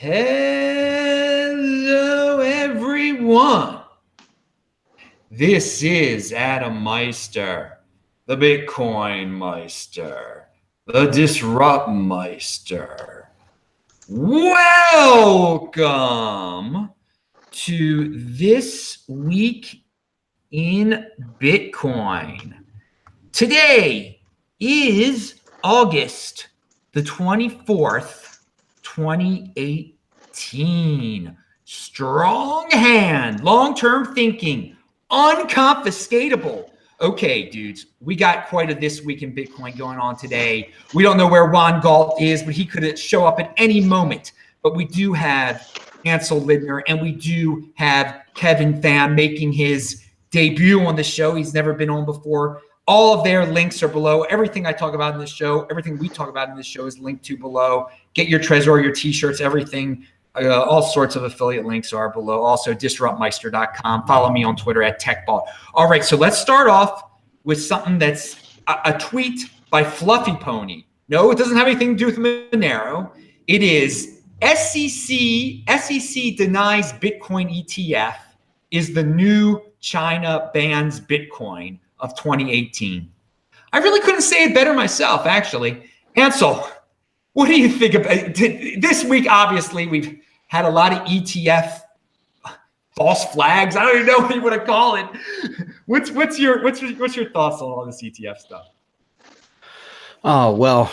Hello, everyone. This is Adam Meister, the Bitcoin Meister, the Disrupt Meister. Welcome to This Week in Bitcoin. Today is August the 24th, 2018. Strong hand, long-term thinking, unconfiscatable. Okay, dudes, we got quite a This Week in Bitcoin going on today. We don't know where Ron Galt is, but he could show up at any moment. But we do have Ansel Lindner, and we do have Kevin Pham making his debut on the show. He's never been on before. All of their links are below. Everything I talk about in this show, everything we talk about in this show is linked to below. Get your Trezor, your t-shirts, everything. All sorts of affiliate links are below. Also, disruptmeister.com. Follow me on Twitter at TechBall. All right, so let's start off with something that's a tweet by Fluffy Pony. No, it doesn't have anything to do with Monero. It is SEC denies Bitcoin ETF is the new China bans Bitcoin of 2018. I really couldn't say it better myself, actually. Ansel, what do you think about this week? Obviously, we've had a lot of ETF false flags. I don't even know what you want to call it. What's your thoughts on all this ETF stuff? Oh, well,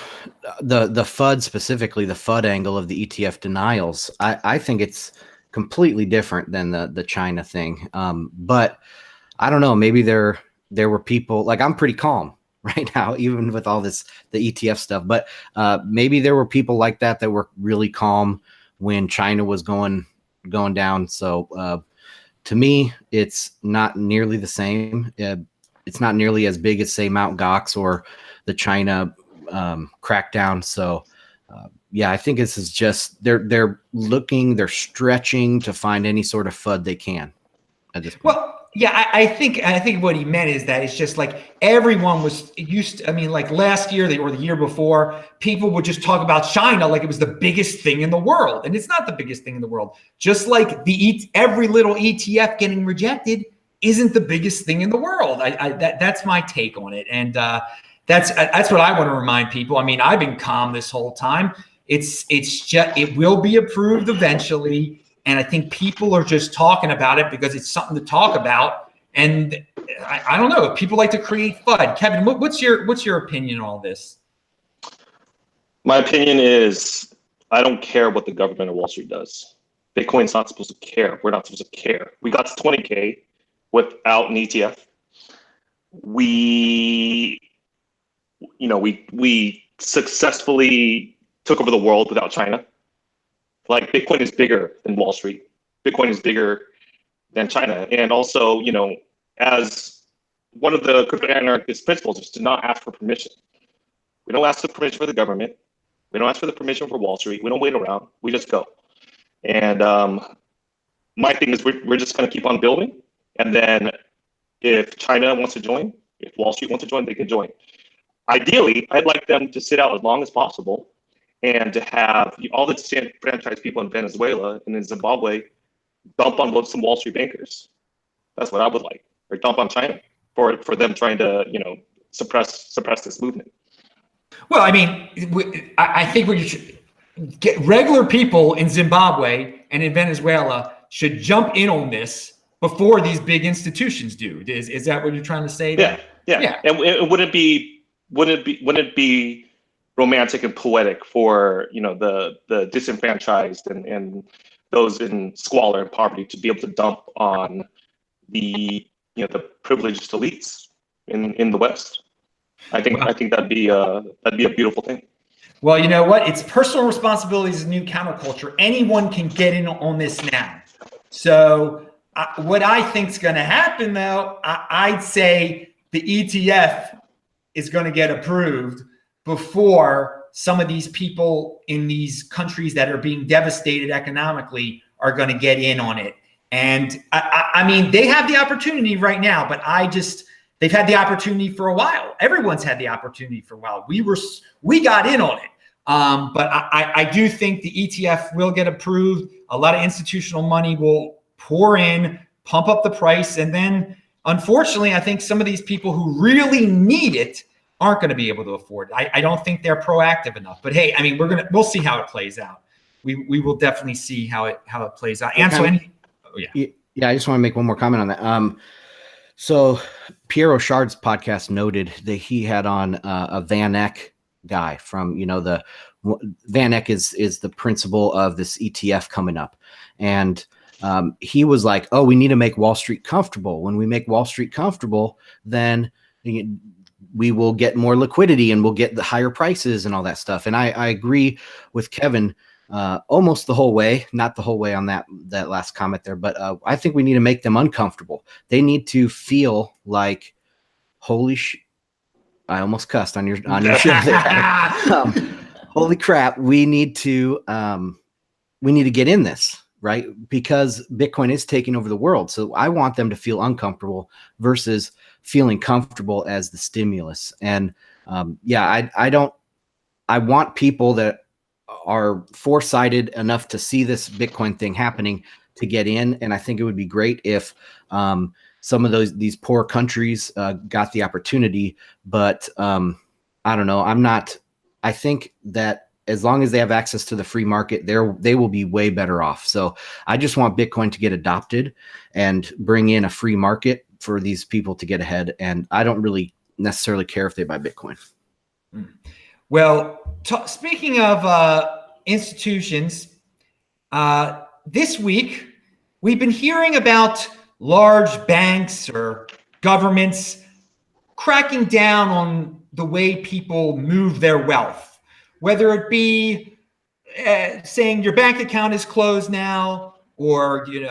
the FUD, specifically the FUD angle of the ETF denials, I think it's completely different than the China thing. But I don't know, maybe there were people, like, I'm pretty calm right now, even with all the ETF stuff, but maybe there were people like that were really calm when China was going down. So to me, it's not nearly the same. It's not nearly as big as, say, Mt. Gox or the China crackdown. So yeah, I think this is just they're stretching to find any sort of FUD they can at this point. Well, yeah, I think what he meant is that it's just like everyone was used to, I mean, like last year or the year before, people would just talk about China like it was the biggest thing in the world. And it's not the biggest thing in the world. Just like every little ETF getting rejected isn't the biggest thing in the world. That's my take on it. And that's what I want to remind people. I mean, I've been calm this whole time. It's just, it will be approved eventually. And I think people are just talking about it because it's something to talk about. And I don't know, people like to create FUD. Kevin, what's your opinion on all this? My opinion is I don't care what the government or Wall Street does. Bitcoin's not supposed to care. We're not supposed to care. We got to 20K without an ETF. We successfully took over the world without China. Like, Bitcoin is bigger than Wall Street. Bitcoin is bigger than China. And also, as one of the crypto anarchist principles is to not ask for permission. We don't ask for permission for the government. We don't ask for the permission for Wall Street. We don't wait around. We just go. And my thing is we're just going to keep on building. And then if China wants to join, if Wall Street wants to join, they can join. Ideally, I'd like them to sit out as long as possible and to have all the disenfranchised people in Venezuela and in Zimbabwe dump on some Wall Street bankers. That's what I would like, or dump on China for them trying to suppress this movement. Well, I mean, I think we should get regular people in Zimbabwe and in Venezuela should jump in on this before these big institutions do. Is that what you're trying to say? Yeah. And wouldn't it be romantic and poetic for the disenfranchised and those in squalor and poverty to be able to dump on the privileged elites in the West? I think that'd be a beautiful thing. Well, you know what? It's personal responsibility is a new counterculture. Anyone can get in on this now. So what I think is going to happen, though, I'd say the ETF is going to get approved before some of these people in these countries that are being devastated economically are going to get in on it. And I mean, they have the opportunity right now, but they've had the opportunity for a while. Everyone's had the opportunity for a while. We got in on it. But I do think the ETF will get approved. A lot of institutional money will pour in, pump up the price, and then unfortunately, I think some of these people who really need it aren't going to be able to afford it. I don't think they're proactive enough. But hey, I mean, we'll see how it plays out. We will definitely see how it plays out. And so, yeah, I just want to make one more comment on that. So Pierre Rochard's podcast noted that he had on a Van Eck guy from, the Van Eck is the principal of this ETF coming up. And he was like, oh, we need to make Wall Street comfortable. When we make Wall Street comfortable, then we will get more liquidity and we'll get the higher prices and all that stuff. And I agree with Kevin almost the whole way, not the whole way on that last comment there, but I think we need to make them uncomfortable. They need to feel like, holy I almost cussed on your show there. Holy crap, we need to get in this, right? Because Bitcoin is taking over the world. So I want them to feel uncomfortable versus feeling comfortable as the stimulus. And I want people that are foresighted enough to see this Bitcoin thing happening to get in. And I think it would be great if some of these poor countries got the opportunity. But I don't know. I think that as long as they have access to the free market, they will be way better off. So I just want Bitcoin to get adopted and bring in a free market for these people to get ahead. And I don't really necessarily care if they buy Bitcoin. Well, speaking of institutions, this week we've been hearing about large banks or governments cracking down on the way people move their wealth, whether it be saying your bank account is closed now, or you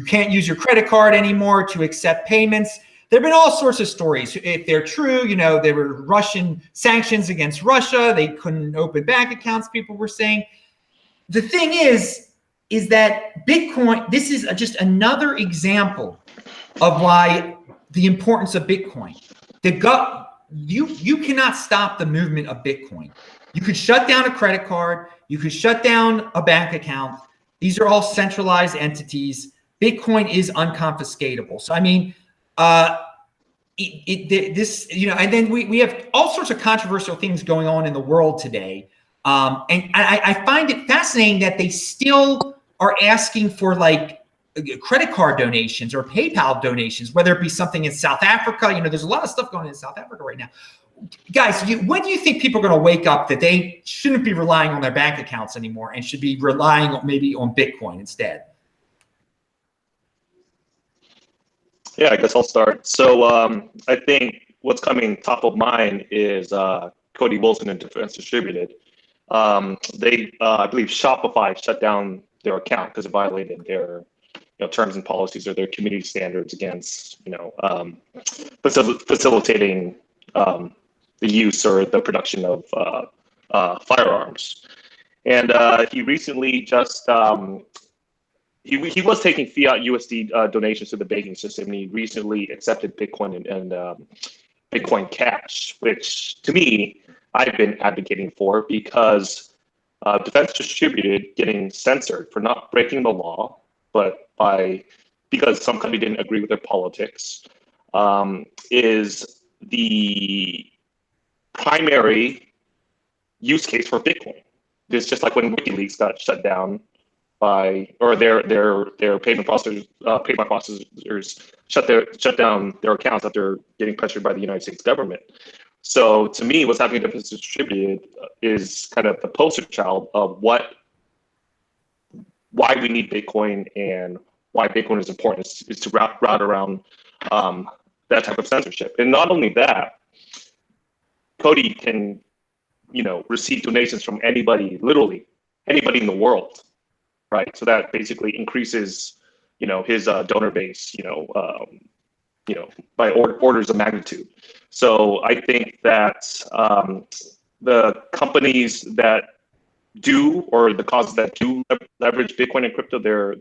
can't use your credit card anymore to accept payments. There have been all sorts of stories. If they're true, there were Russian sanctions against Russia. They couldn't open bank accounts, people were saying. The thing is that Bitcoin, this is just another example of why the importance of Bitcoin. You cannot stop the movement of Bitcoin. You could shut down a credit card. You could shut down a bank account. These are all centralized entities. Bitcoin is unconfiscatable. So, I mean, and then we have all sorts of controversial things going on in the world today. And I find it fascinating that they still are asking for like credit card donations or PayPal donations, whether it be something in South Africa. There's a lot of stuff going on in South Africa right now. Guys, when do you think people are going to wake up that they shouldn't be relying on their bank accounts anymore and should be relying maybe on Bitcoin instead? Yeah, I guess I'll start. So I think what's coming top of mind is Cody Wilson and Defense Distributed. I believe Shopify shut down their account because it violated their terms and policies or their community standards against facilitating the use or the production of firearms. And he recently just he was taking fiat USD donations to the banking system, and he recently accepted Bitcoin and Bitcoin Cash, which to me, I've been advocating for because Defense Distributed getting censored for not breaking the law, but because some country didn't agree with their politics, is the primary use case for Bitcoin. It's just like when WikiLeaks got shut down or their payment processors shut down their accounts after getting pressured by the United States government. So to me, what's happening to Defense Distributed is kind of the poster child of why we need Bitcoin and why Bitcoin is important is to route around that type of censorship. And not only that, Cody can, receive donations from anybody, literally anybody in the world, right? So that basically increases, his donor base, by orders of magnitude. So I think that the companies that do, or the causes that do leverage Bitcoin and crypto, they're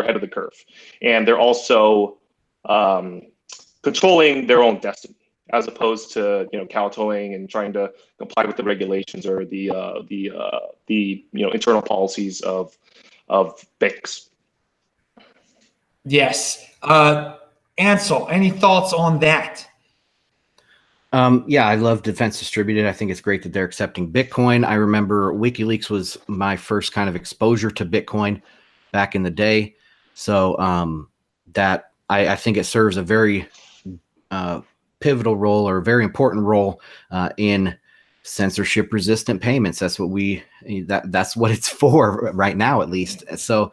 ahead of the curve, and they're also controlling their own destiny. as opposed to kowtowing and trying to comply with the regulations or the internal policies of banks. Yes. Ansel, any thoughts on that? Yeah, I love Defense Distributed. I think it's great that they're accepting Bitcoin. I remember WikiLeaks was my first kind of exposure to Bitcoin back in the day. So that I think it serves a very pivotal role, or a very important role in censorship resistant payments. That's what that's what it's for right now, at least. So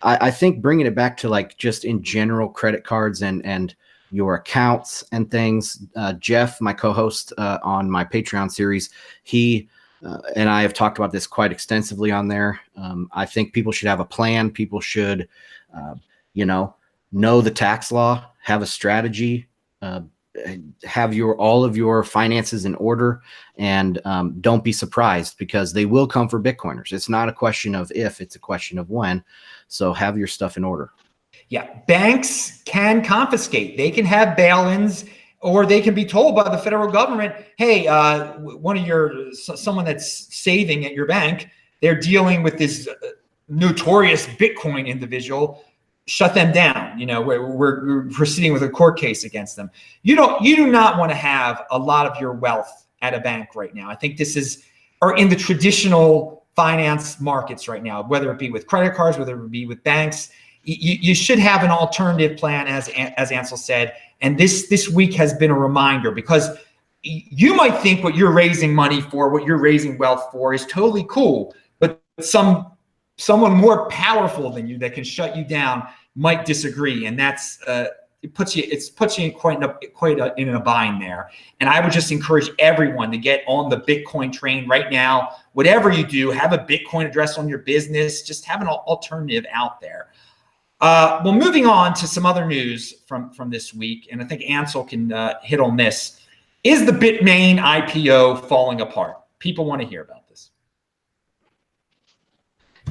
I think bringing it back to like just in general credit cards and your accounts and things. Jeff, my co-host on my Patreon series, he and I have talked about this quite extensively on there. I think people should have a plan. People should, know the tax law, have a strategy, have all of your finances in order, and don't be surprised, because they will come for Bitcoiners. It's not a question of if, it's a question of when. So have your stuff in order. Yeah, banks can confiscate. They can have bail-ins, or they can be told by the federal government, hey, someone that's saving at your bank, they're dealing with this notorious Bitcoin individual, shut them down. We're proceeding with a court case against them. You do not want to have a lot of your wealth at a bank right now. I think or in the traditional finance markets right now, whether it be with credit cards, whether it be with banks. You should have an alternative plan, as Ansel said. And this week has been a reminder, because you might think what you're raising money for, what you're raising wealth for, is totally cool, but someone more powerful than you that can shut you down might disagree, and that's it puts you in quite in a bind there. And I would just encourage everyone to get on the Bitcoin train right now. Whatever you do, have a Bitcoin address on your business. Just have an alternative out there. Well, moving on to some other news from this week, and I think Ansel can hit on this. Is the Bitmain IPO falling apart? People want to hear about this.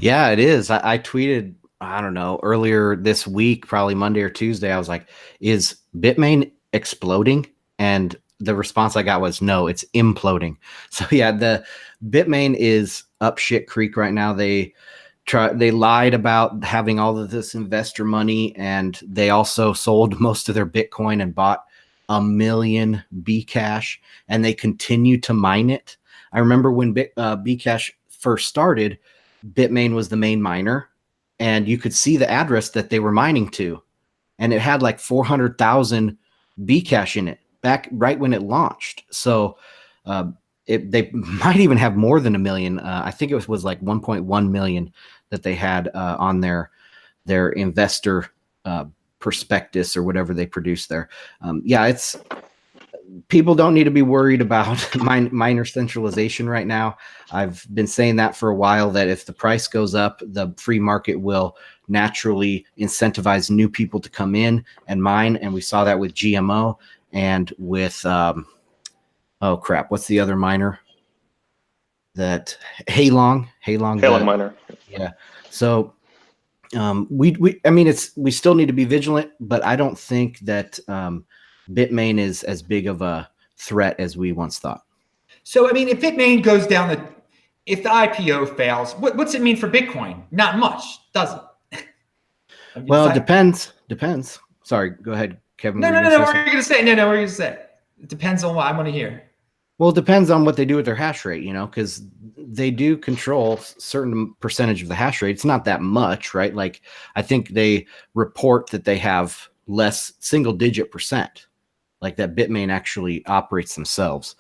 Yeah, it is. I tweeted, I don't know, earlier this week, probably Monday or Tuesday. I was like, is Bitmain exploding? And the response I got was, no, it's imploding. So yeah, the Bitmain is up shit creek right now. They lied about having all of this investor money, and they also sold most of their Bitcoin and bought 1 million Bcash, and they continue to mine it. I remember when Bcash first started, Bitmain was the main miner, and you could see the address that they were mining to, and it had like 400,000 Bcash in it right when it launched. So they might even have more than 1 million. I think it was like 1.1 million that they had on their investor prospectus or whatever they produced there. People don't need to be worried about miner centralization right now. I've been saying that for a while, that if the price goes up, the free market will naturally incentivize new people to come in and mine. And we saw that with GMO and with, oh crap, what's the other miner? That Halong Miner. Yeah. So we still need to be vigilant, but I don't think that Bitmain is as big of a threat as we once thought. So, I mean, if Bitmain goes down if the IPO fails, what's it mean for Bitcoin? Not much, does it? Well, it depends. Sorry, go ahead, Kevin. No. What are you going to say? No, what are you going to say? It depends on what I want to hear. Well, it depends on what they do with their hash rate, because they do control a certain percentage of the hash rate. It's not that much, right? Like, I think they report that they have less single-digit percent, like that Bitmain actually operates themselves.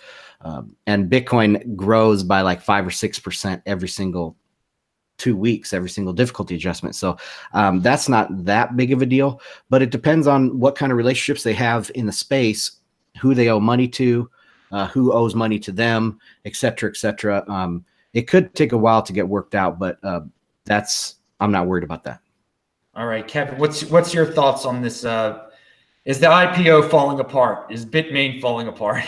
And Bitcoin grows by like 5 or 6% every single 2 weeks, every single difficulty adjustment. So that's not that big of a deal, but it depends on what kind of relationships they have in the space, who they owe money to, who owes money to them, et cetera, et cetera. It could take a while to get worked out, but I'm not worried about that. All right, Kevin, what's your thoughts on this? Is the IPO falling apart? Is Bitmain falling apart?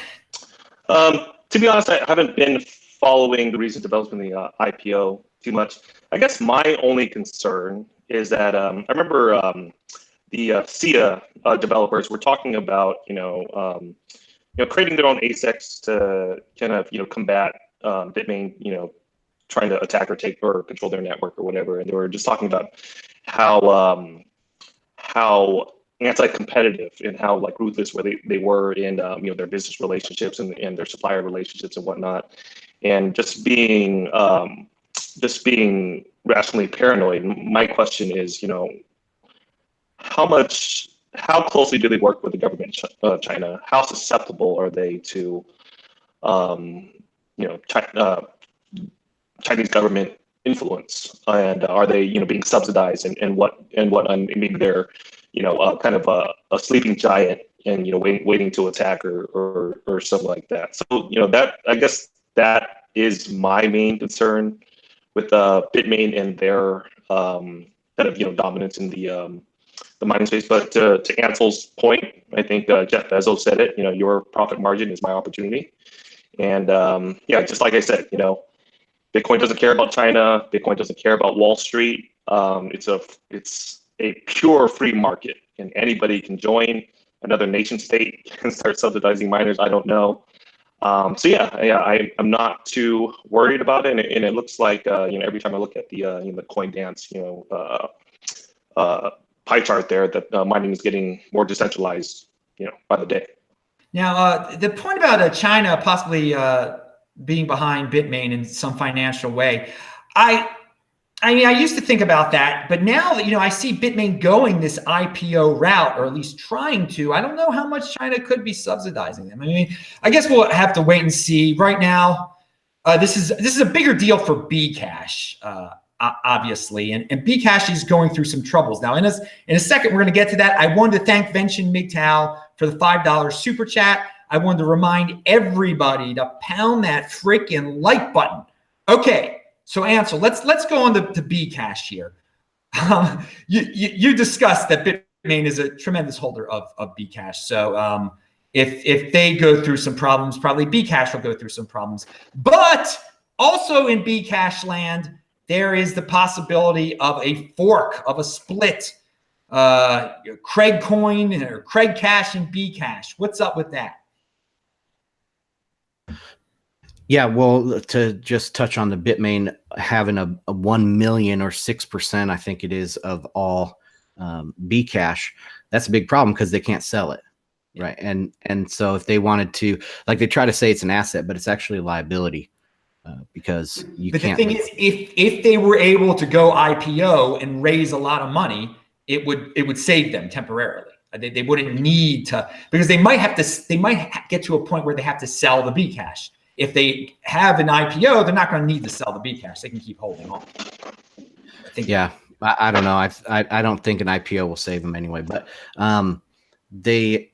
To be honest, I haven't been following the recent development in the IPO too much. I guess my only concern is that I remember the SIA developers were talking about, creating their own ASICs to kind of, combat Bitmain, trying to attack or take or control their network or whatever. And they were just talking about how anti-competitive and how like ruthless where they were in their business relationships and their supplier relationships and whatnot, and just being rationally paranoid. My question is, how closely do they work with the government of China? How susceptible are they to Chinese government influence, and are they being subsidized, and maybe they're kind of a sleeping giant and waiting to attack or something like that. So that, I guess, that is my main concern with Bitmain and their kind of dominance in the mining space. But to Ansel's point, I think Jeff Bezos said it. Your profit margin is my opportunity. And just like I said, Bitcoin doesn't care about China. Bitcoin doesn't care about Wall Street. It's a pure free market, and anybody can join. Another nation state can start subsidizing miners. I don't know. I'm not too worried about it, and it looks like every time I look at the CoinDance pie chart there, that mining is getting more decentralized by the day. Now, the point about China possibly being behind Bitmain in some financial way, I used to think about that, but now that I see Bitmain going this IPO route, or at least trying to, I don't know how much China could be subsidizing them. I guess we'll have to wait and see. Right now, this is a bigger deal for Bcash, obviously, and Bcash is going through some troubles now. In a second, we're going to get to that. I wanted to thank Vention MGTOW for the $5 super chat. I wanted to remind everybody to pound that freaking like button. Okay, so Ansel, let's go on to Bcash here. You discussed that Bitmain is a tremendous holder of Bcash. So if they go through some problems, probably Bcash will go through some problems. But also in Bcash land, there is the possibility of a fork, of a split. Craig Coin or Craig Cash and Bcash. What's up with that? Yeah, well, to just touch on the Bitmain having a 1 million or 6%, I think it is, of all Bcash, that's a big problem because they can't sell it, right? And so if they wanted to, like, they try to say it's an asset, but it's actually a liability because you can't. But the thing is, if they were able to go IPO and raise a lot of money, it would save them temporarily. They wouldn't need to, because they might get to a point where they have to sell the Bcash. If they have an IPO, they're not going to need to sell the Bcash. They can keep holding on. I don't know. I don't think an IPO will save them anyway. But the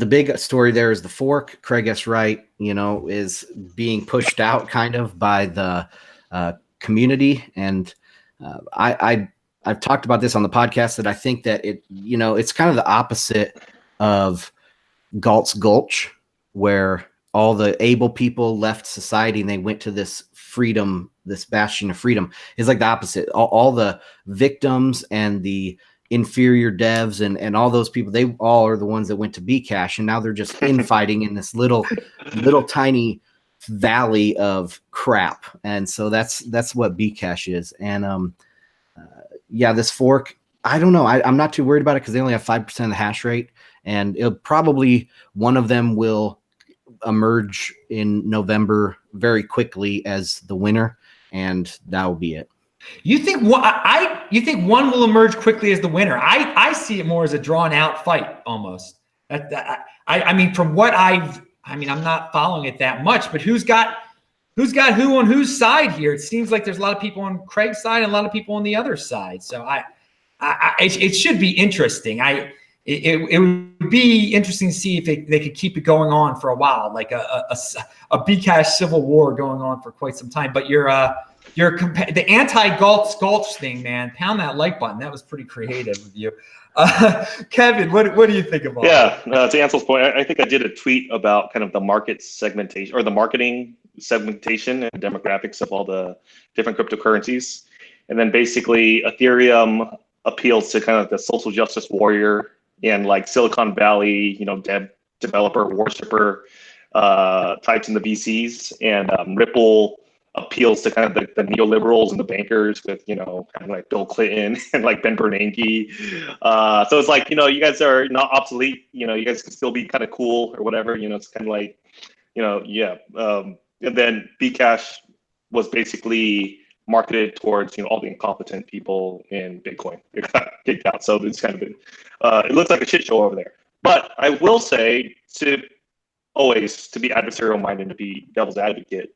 big story there is the fork. Craig S. Wright, is being pushed out kind of by the community, and I've talked about this on the podcast that I think that it's kind of the opposite of Galt's Gulch, where all the able people left society and they went to this freedom, this bastion of freedom. Is like the opposite. All the victims and the inferior devs and all those people, they all are the ones that went to Bcash, and now they're just infighting in this little tiny valley of crap. And so that's what Bcash is. And this fork, I don't know. I'm not too worried about it because they only have 5% of the hash rate, and it'll probably, one of them will emerge in November very quickly as the winner, and that will be it. You think one will emerge quickly as the winner? I see it more as a drawn out fight almost. From what I'm not following it that much, but who's got who on whose side here? It seems like there's a lot of people on Craig's side and a lot of people on the other side. So it should be interesting. It would be interesting to see if they could keep it going on for a while, like a Bcash civil war going on for quite some time. But the anti-Gulch thing, man, pound that like button. That was pretty creative of you. Kevin, what do you think about it? To Ansel's point, I think I did a tweet about kind of the market segmentation or the marketing segmentation and demographics of all the different cryptocurrencies. And then basically Ethereum appeals to kind of the social justice warrior and like Silicon Valley, dev developer worshiper types in the VCs, and Ripple appeals to kind of the neoliberals and the bankers with, kind of like Bill Clinton and like Ben Bernanke. So it's like, you guys are not obsolete. You guys can still be kind of cool or whatever. It's kind of like, yeah. And then Bcash was basically marketed towards, all the incompetent people in Bitcoin. It got kicked out. So it's kind of been, it looks like a shit show over there. But I will say to be adversarial minded, to be devil's advocate.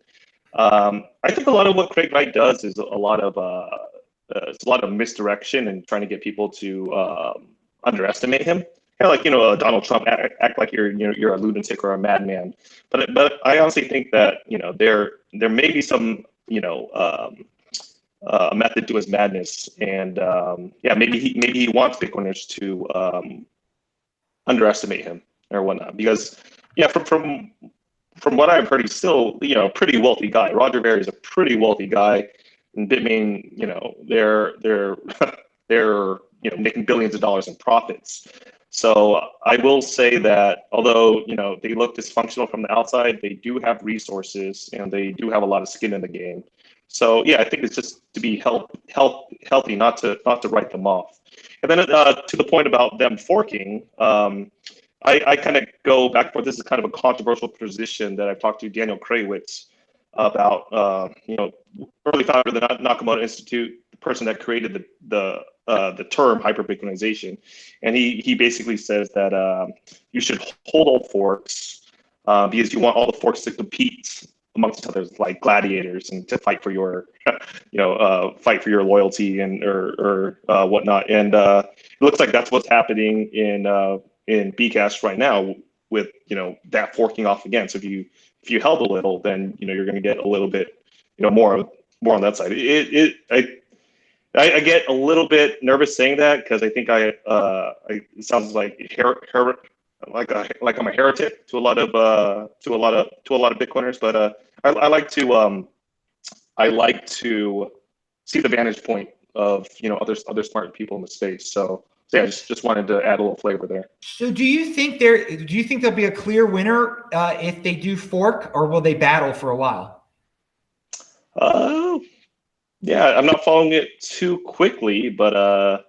I think a lot of what Craig Wright does is a lot of misdirection and trying to get people to underestimate him. Kind of like Donald Trump act like you're a lunatic or a madman. But I honestly think that there may be some method to his madness, and maybe he wants Bitcoiners to underestimate him or whatnot, because from what I've heard, he's still, a pretty wealthy guy. Roger Ver is a pretty wealthy guy, and Bitmain, they're making billions of dollars in profits. So I will say that although they look dysfunctional from the outside, they do have resources and they do have a lot of skin in the game. So yeah, I think it's just to be healthy, not to write them off. And then to the point about them forking. I kind of go back and forth. This is kind of a controversial position that I've talked to Daniel Kraywitz about, early founder of the Nakamoto Institute, the person that created the term hyper-Bitcoinization. And he basically says that you should hold all forks because you want all the forks to compete amongst each other like gladiators and to fight for your, fight for your loyalty and or whatnot. And it looks like that's what's happening in Bcash right now with that forking off again. So if you held a little, then you're going to get a little bit more on that side. I get a little bit nervous saying that because I think it sounds like like I'm a heretic to a lot of Bitcoiners, but I like to see the vantage point of other smart people in the space. So yeah, just wanted to add a little flavor there. So do you think there'll be a clear winner if they do fork, or will they battle for a while? Yeah, I'm not following it too quickly, but I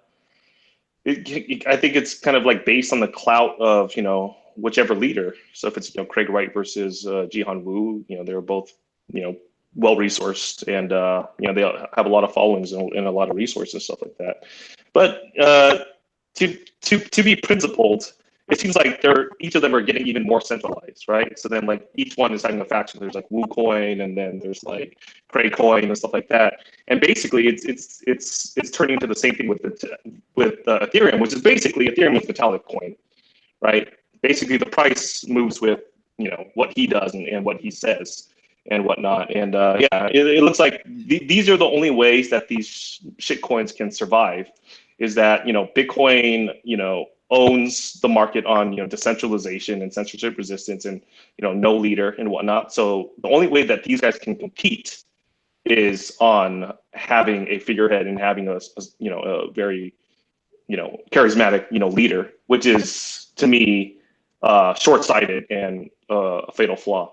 think it's kind of like based on the clout of whichever leader. So if it's Craig Wright versus Jihan Wu, they're both well resourced, and they have a lot of followings and a lot of resources, stuff like that. But to be principled, it seems like each of them are getting even more centralized, right? So then like each one is having a faction. There's like WooCoin, and then there's like Craycoin and stuff like that. And basically, it's turning into the same thing with Ethereum, which is basically Ethereum is metallic coin, right? Basically, the price moves with what he does and what he says and whatnot. And it looks like these are the only ways that these shit coins can survive. Is that Bitcoin owns the market on decentralization and censorship resistance and no leader and whatnot. So the only way that these guys can compete is on having a figurehead and having a very charismatic leader, which is to me short-sighted and a fatal flaw.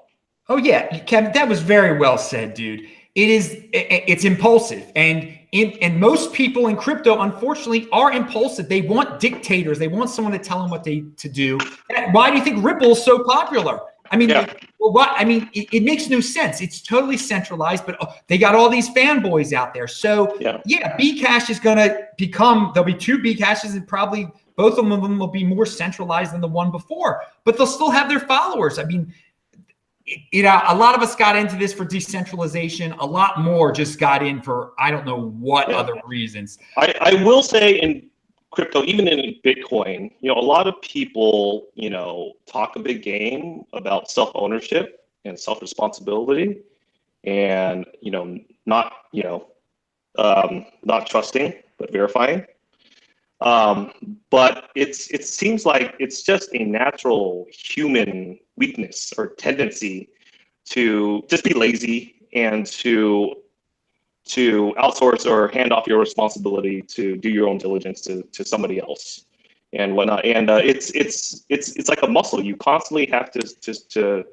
Oh yeah, Kevin, that was very well said, dude. It's impulsive, and most people in crypto, unfortunately, are impulsive. They want dictators. They want someone to tell them what to do. Why do you think Ripple is so popular? I mean, it makes no sense. It's totally centralized, but they got all these fanboys out there. So yeah, Bcash is going to there'll be two Bcashes, and probably both of them will be more centralized than the one before, but they'll still have their followers. I mean, a lot of us got into this for decentralization. A lot more just got in for I don't know what other reasons. I will say in crypto, even in Bitcoin, a lot of people, talk a big game about self-ownership and self-responsibility, and not trusting but verifying. But it seems like it's just a natural human weakness or tendency to just be lazy and to outsource or hand off your responsibility to do your own diligence to somebody else. and whatnot. And it's like a muscle. You constantly have to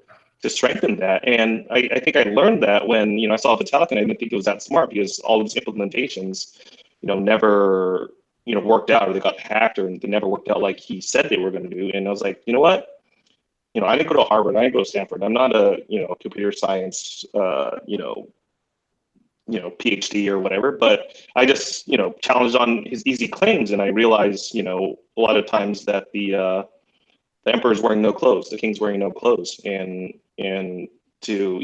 strengthen that. And I think I learned that when I saw Vitalik, and I didn't think it was that smart because all of his implementations, never worked out, or they got hacked, or they never worked out like he said they were going to do. And I was like, you know what? I didn't go to Harvard. I didn't go to Stanford. I'm not a computer science PhD or whatever, but I just challenged on his easy claims, and I realized a lot of times that the emperor's wearing no clothes, the king's wearing no clothes, and to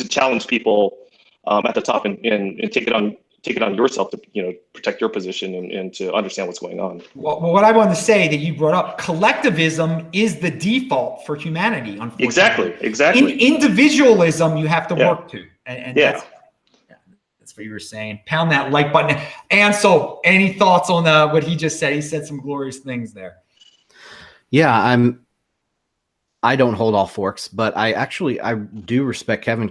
challenge people at the top, and take it on yourself to protect your position, and to understand what's going on. Well, what I wanted to say that you brought up, collectivism is the default for humanity, unfortunately. Exactly. Individualism you have to work to, and that's what you were saying. Pound that like button. Ansel, any thoughts on what he just said? He said some glorious things there. Yeah, I don't hold all forks, but I do respect Kevin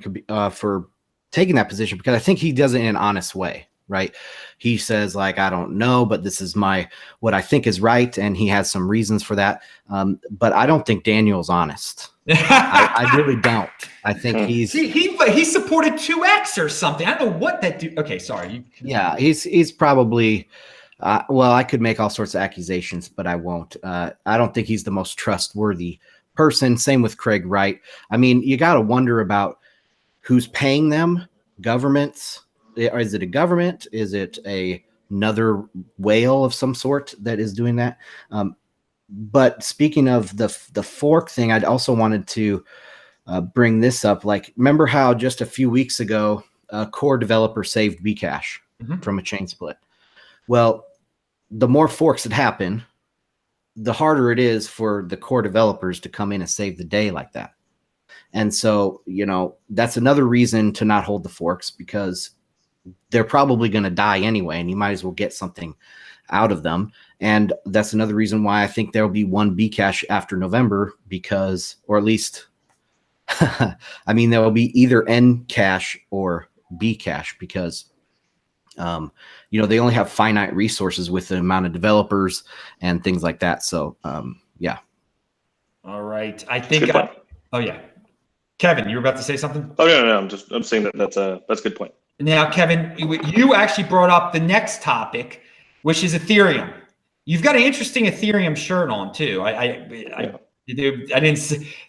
for taking that position, because I think he does it in an honest way, right? He says, like, I don't know, but this is what I think is right, and he has some reasons for that. But I don't think Daniel's honest. I really don't. I think he supported 2X or something. I don't know what that do. Okay, sorry. Yeah, he's probably. Well, I could make all sorts of accusations, but I won't. I don't think he's the most trustworthy person. Same with Craig Wright. I mean, you got to wonder about who's paying them. Governments? Or is it a government? Is it another whale of some sort that is doing that? But speaking of the fork thing, I'd also wanted to bring this up. Like, remember how just a few weeks ago, a core developer saved Bcash from a chain split? Well, the more forks that happen, the harder it is for the core developers to come in and save the day like that. And so, that's another reason to not hold the forks, because they're probably going to die anyway, and you might as well get something out of them. And that's another reason why I think there'll be one Bcash after November, because, or at least, I mean, there will be either Ncash or Bcash, because they only have finite resources with the amount of developers and things like that. So, yeah. All right. I think. Oh yeah, Kevin, you were about to say something. Oh no. I'm saying that's a good point. Now, Kevin, you actually brought up the next topic, which is Ethereum. You've got an interesting Ethereum shirt on too. I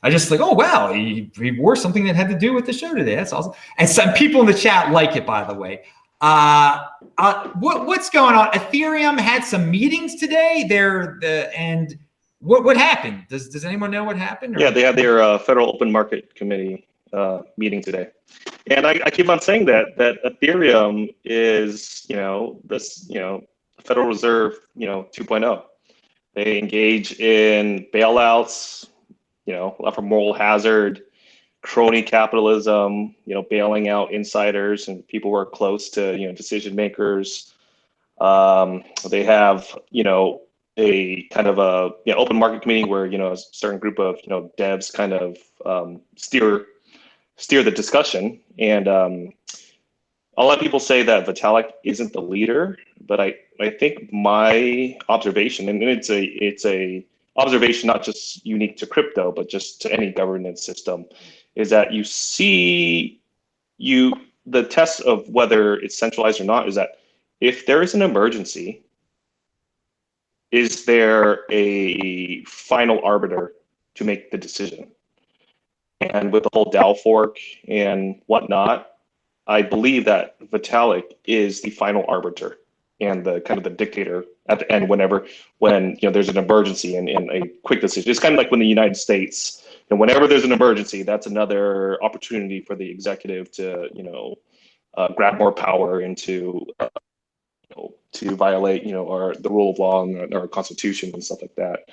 just like, oh wow, he wore something that had to do with the show today. That's awesome. And some people in the chat like it, by the way. What's going on? Ethereum had some meetings today. And what happened? Does anyone know what happened? Yeah, they had their Federal Open Market Committee meeting today, and I keep on saying that Ethereum is this Federal Reserve 2.0. They engage in bailouts, for moral hazard, crony capitalism, bailing out insiders and people who are close to decision makers. They have a kind of a open market committee where a certain group of devs kind of steer the discussion. And a lot of people say that Vitalik isn't the leader, but I think my observation, and it's a observation not just unique to crypto, but just to any governance system, is that you see the test of whether it's centralized or not is that if there is an emergency, is there a final arbiter to make the decision? And with the whole DAO fork and whatnot, I believe that Vitalik is the final arbiter and the kind of the dictator at the end when there's an emergency and a quick decision. It's kind of like when the United States, whenever there's an emergency, that's another opportunity for the executive to grab more power and to violate the rule of law and our constitution and stuff like that.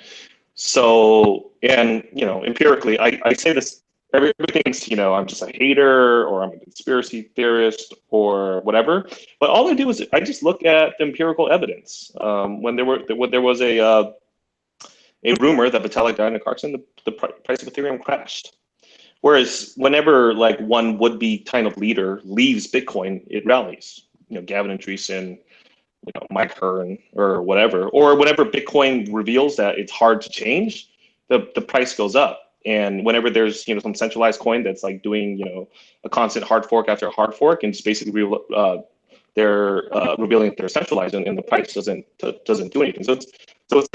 So, and empirically, I say this. Everybody thinks, I'm just a hater or I'm a conspiracy theorist or whatever. But all I do is I just look at the empirical evidence. When there was a rumor that Vitalik died in a car accident, the price of Ethereum crashed. Whereas whenever one would-be kind of leader leaves Bitcoin, it rallies. Gavin Andresen, Mike Hearn or whatever, or whenever Bitcoin reveals that it's hard to change, the price goes up. And whenever there's some centralized coin that's like doing a constant hard fork after hard fork, and it's basically they're revealing that they're centralized, and the price doesn't do anything. So it's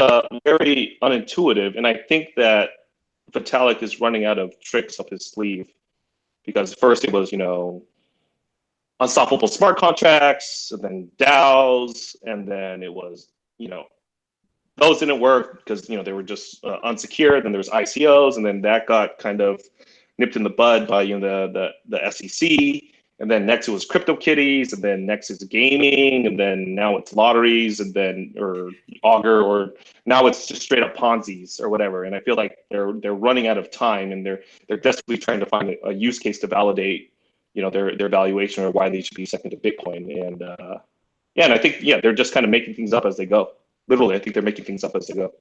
very unintuitive, and I think that Vitalik is running out of tricks up his sleeve, because first it was unstoppable smart contracts, and then DAOs, and then it was those didn't work because they were just unsecured. Then there was ICOs, and then that got kind of nipped in the bud by the SEC. And then next it was CryptoKitties, and then next is gaming, and then now it's lotteries, and then or Augur, or now it's just straight up Ponzi's or whatever. And I feel like they're running out of time, and they're desperately trying to find a use case to validate their valuation, or why they should be second to Bitcoin. And and I think they're just kind of making things up as they go. Literally, I think they're making things up as they go.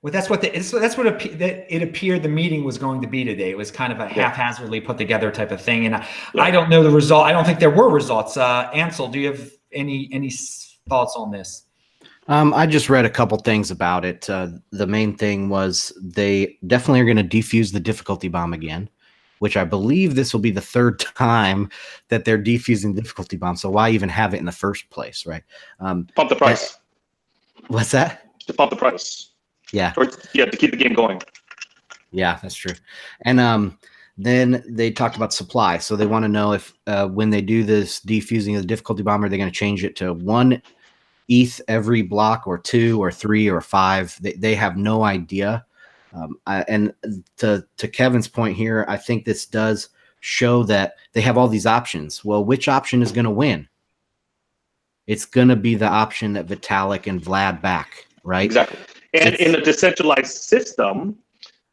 Well, that's what it appeared the meeting was going to be today. It was kind of a haphazardly put together type of thing, and I don't know the result. I don't think there were results. Ansel, do you have any thoughts on this? I just read a couple things about it. The main thing was they definitely are going to defuse the difficulty bomb again, which I believe this will be the third time that they're defusing the difficulty bomb. So why even have it in the first place, right? Pump the price. What's that? To pump the price. Yeah. Or, to keep the game going. Yeah, that's true. And then they talked about supply. So they want to know if when they do this defusing of the difficulty bomb, are they going to change it to 1 ETH every block, or 2 or 3 or 5? They have no idea. And to Kevin's point here, I think this does show that they have all these options. Well, which option is going to win? It's going to be the option that Vitalik and Vlad back, right? Exactly. And in a decentralized system,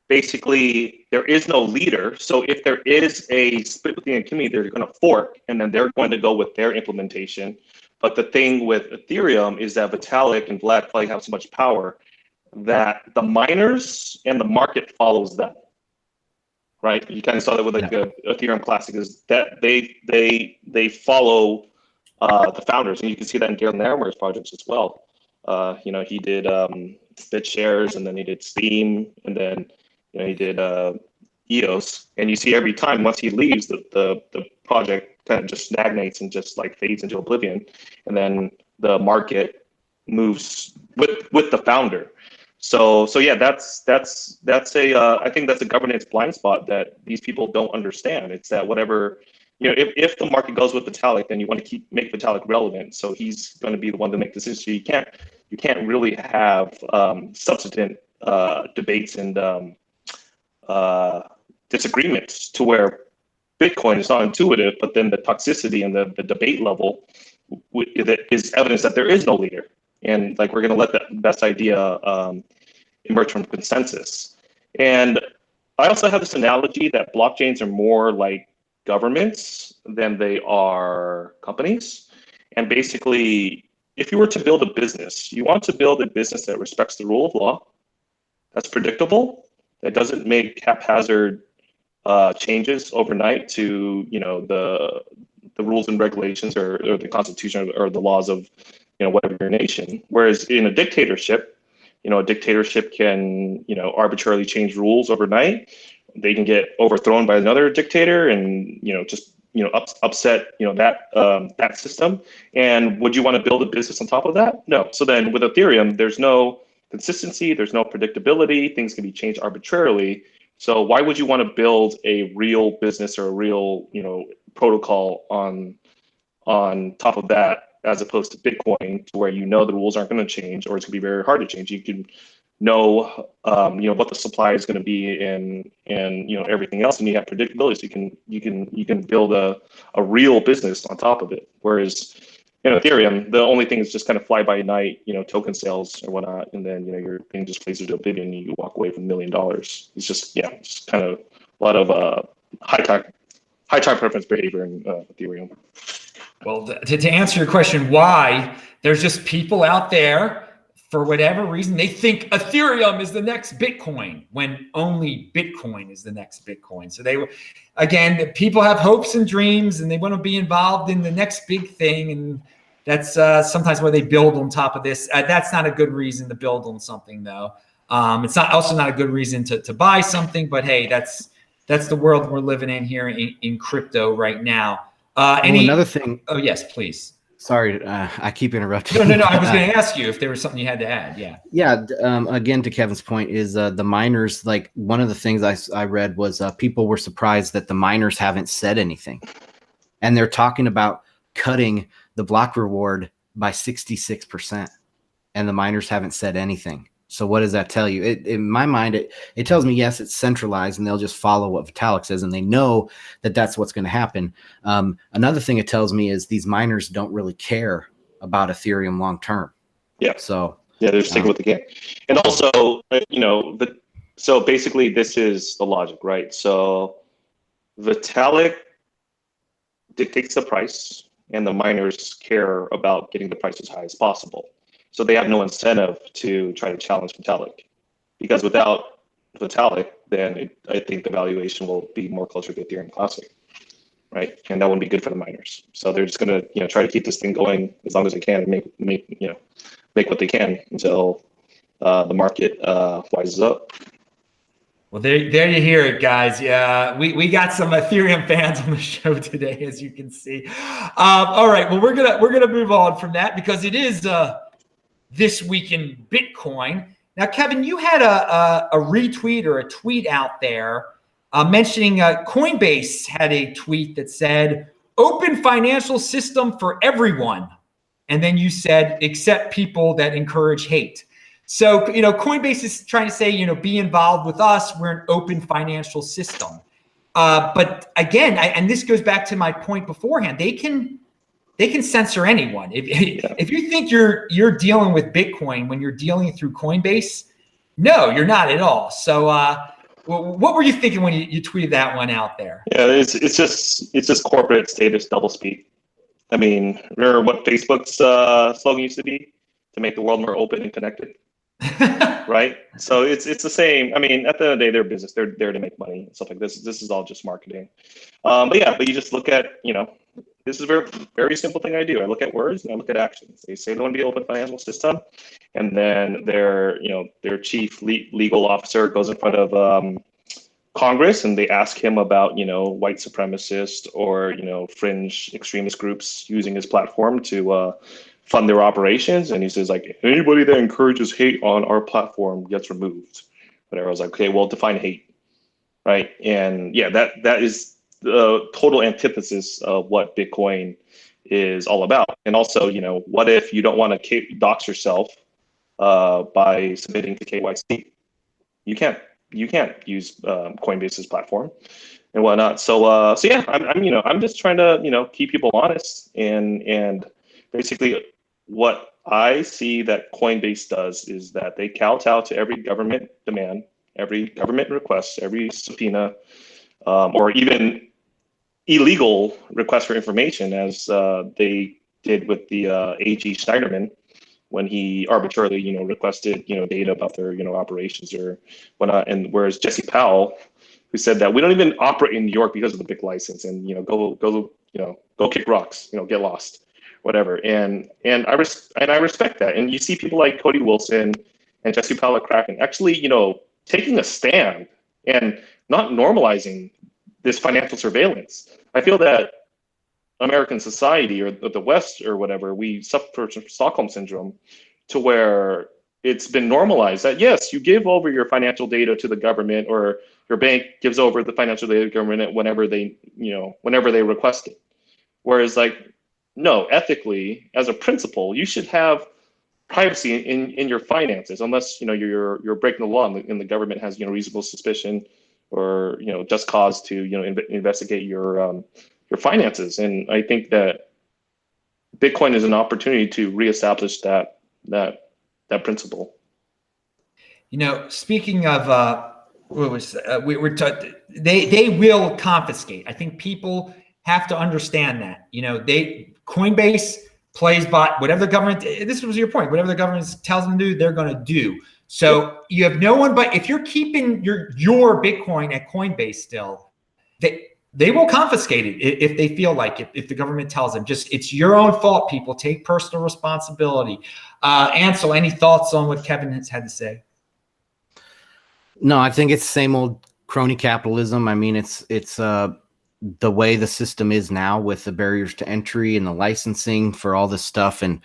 basically there is no leader. So if there is a split within the community, they're going to fork, and then they're going to go with their implementation. But the thing with Ethereum is that Vitalik and Vlad probably have so much power that the miners and the market follows them, right? You kind of saw that with Ethereum Classic, is that they follow the founders, and you can see that in Galen Larimer's projects as well. He did BitShares, and then he did Steam, and then he did EOS, and you see every time once he leaves, the project kind of just stagnates and just like fades into oblivion, and then the market moves with the founder. So yeah, that's a I think that's a governance blind spot that these people don't understand. It's that whatever if the market goes with Vitalik, then you want to make Vitalik relevant. So he's going to be the one to make decisions. So you can't really have substantive debates and disagreements to where Bitcoin is not intuitive, but then the toxicity and the debate level is evidence that there is no leader. And like, we're going to let the best idea emerge from consensus. And I also have this analogy that blockchains are more like governments than they are companies. And basically, if you were to build a business, you want to build a business that respects the rule of law, that's predictable, that doesn't make haphazard changes overnight to the rules and regulations or the constitution or the laws of whatever your nation. Whereas in a dictatorship, a dictatorship can arbitrarily change rules overnight. They can get overthrown by another dictator, and upset that system. And would you want to build a business on top of that? No. So then with Ethereum, there's no consistency, there's no predictability, things can be changed arbitrarily. So why would you want to build a real business or a real protocol on top of that, as opposed to Bitcoin, to where the rules aren't going to change, or it's going to be very hard to change? You can know what the supply is going to be and everything else, and you have predictability, so you can build a real business on top of it. Whereas Ethereum, the only thing is just kind of fly by night, token sales or whatnot, and then your thing just plays into oblivion, and you walk away from $1 million. It's just it's kind of a lot of high time preference behavior in Ethereum. Well, to answer your question, why, there's just people out there, for whatever reason, they think Ethereum is the next Bitcoin, when only Bitcoin is the next Bitcoin. So again, people have hopes and dreams, and they want to be involved in the next big thing. And That's sometimes where they build on top of this. That's not a good reason to build on something, though. It's also not a good reason to buy something. But hey, that's the world we're living in here in crypto right now. Another thing. Oh yes, please. Sorry, I keep interrupting. No. I was going to ask you if there was something you had to add. Yeah. Yeah. Again, to Kevin's point, is the miners, like one of the things I read was people were surprised that the miners haven't said anything. And they're talking about cutting the block reward by 66%. And the miners haven't said anything. So what does that tell you? In my mind, it tells me, yes, it's centralized and they'll just follow what Vitalik says. And they know that that's what's going to happen. Another thing it tells me is these miners don't really care about Ethereum long term. Yeah. So yeah, they're sticking with the game. And also, so basically this is the logic, right? So Vitalik dictates the price and the miners care about getting the price as high as possible. So they have no incentive to try to challenge Vitalik, because without Vitalik, then I think the valuation will be more closer to Ethereum Classic, right? And that wouldn't be good for the miners. So they're just going to try to keep this thing going as long as they can and make what they can until the market wises up. Well, there you hear it, guys. Yeah, we got some Ethereum fans on the show today, as you can see. All right, well, we're gonna move on from that because it is This Week in Bitcoin. Now, Kevin, you had a retweet or a tweet out there mentioning Coinbase had a tweet that said, "Open financial system for everyone," and then you said, "Except people that encourage hate." So, Coinbase is trying to say, be involved with us. We're an open financial system. But again, and this goes back to my point beforehand, they can censor anyone. If you think you're dealing with Bitcoin when you're dealing through Coinbase, no, you're not at all. So what were you thinking when you tweeted that one out there? Yeah, it's just corporate status doublespeak. I mean, remember what Facebook's slogan used to be? To make the world more open and connected. Right? So it's the same. I mean, at the end of the day, they're business. They're there to make money and stuff like this. This is all just marketing. But you just look at, this is a very, very simple thing I do. I look at words and I look at actions. They say they want to be an open financial system, and then their chief legal officer goes in front of Congress and they ask him about, white supremacist or, fringe extremist groups using his platform to fund their operations. And he says, like, anybody that encourages hate on our platform gets removed. Whatever. I was like, okay, well, define hate, right? And yeah, that is the total antithesis of what Bitcoin is all about. And also, what if you don't want to dox yourself by submitting to KYC? You can't use Coinbase's platform and whatnot. So yeah, I'm just trying to keep people honest and basically what I see that Coinbase does is that they kowtow to every government demand, every government request, every subpoena, or even illegal request for information, as they did with the AG Schneiderman when he arbitrarily, requested, data about their, operations or whatnot. And whereas Jesse Powell, who said that we don't even operate in New York because of the big license, and go kick rocks, get lost. Whatever, and I respect that. And you see people like Cody Wilson and Jesse Powell at Kraken actually, taking a stand and not normalizing this financial surveillance. I feel that American society or the West or whatever, we suffer from Stockholm syndrome, to where it's been normalized that yes, you give over your financial data to the government, or your bank gives over the financial data to the government whenever they request it. Whereas no, ethically, as a principle, you should have privacy in your finances, unless you're breaking the law and the government has reasonable suspicion or just cause to investigate your finances. And I think that Bitcoin is an opportunity to reestablish that principle. Speaking of they will confiscate. I think people have to understand that. Coinbase plays by whatever the government, this was your point, whatever the government tells them to do, they're going to do. So you have no one, but if you're keeping your Bitcoin at Coinbase still, they will confiscate it if they feel like it, if the government tells them. Just, it's your own fault, people. Take personal responsibility. Ansel, any thoughts on what Kevin has had to say? No, I think it's same old crony capitalism. I mean, it's the way the system is now with the barriers to entry and the licensing for all this stuff. And